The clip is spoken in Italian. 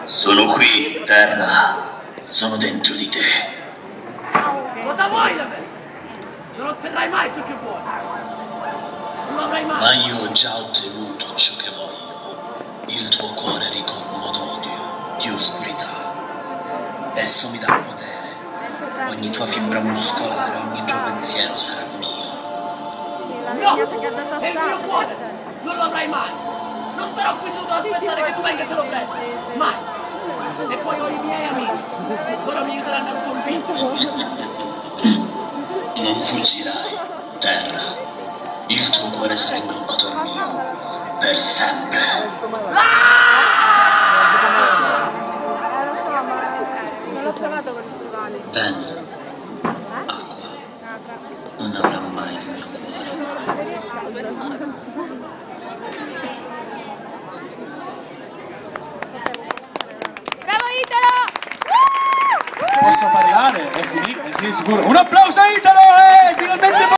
Sono qui, Terra. Sono dentro di te. Cosa vuoi da me? Non otterrai mai ciò che vuoi. Non lo avrai mai. Ma io ho già ottenuto ciò che voglio. Il tuo cuore ricolmo d'odio, di oscurità. Esso mi dà potere. Ogni tua fibra muscolare, ogni tuo pensiero sarà mio. No! È il mio cuore! Non lo avrai mai! Non starò qui seduto ad aspettare che tu venga e te lo prendi! Mai! E poi ho i miei amici! Loro mi aiuteranno a sconfiggerlo! Non fuggirai, Terra. Il tuo cuore sarà inglobbato al mio. Per sempre. Non l'ho trovato con i stivali. Vento, acqua, non avrà mai il mio cuore. Bravo Italo! Posso parlare? È finito sicuro. Un applauso a Italo! Finalmente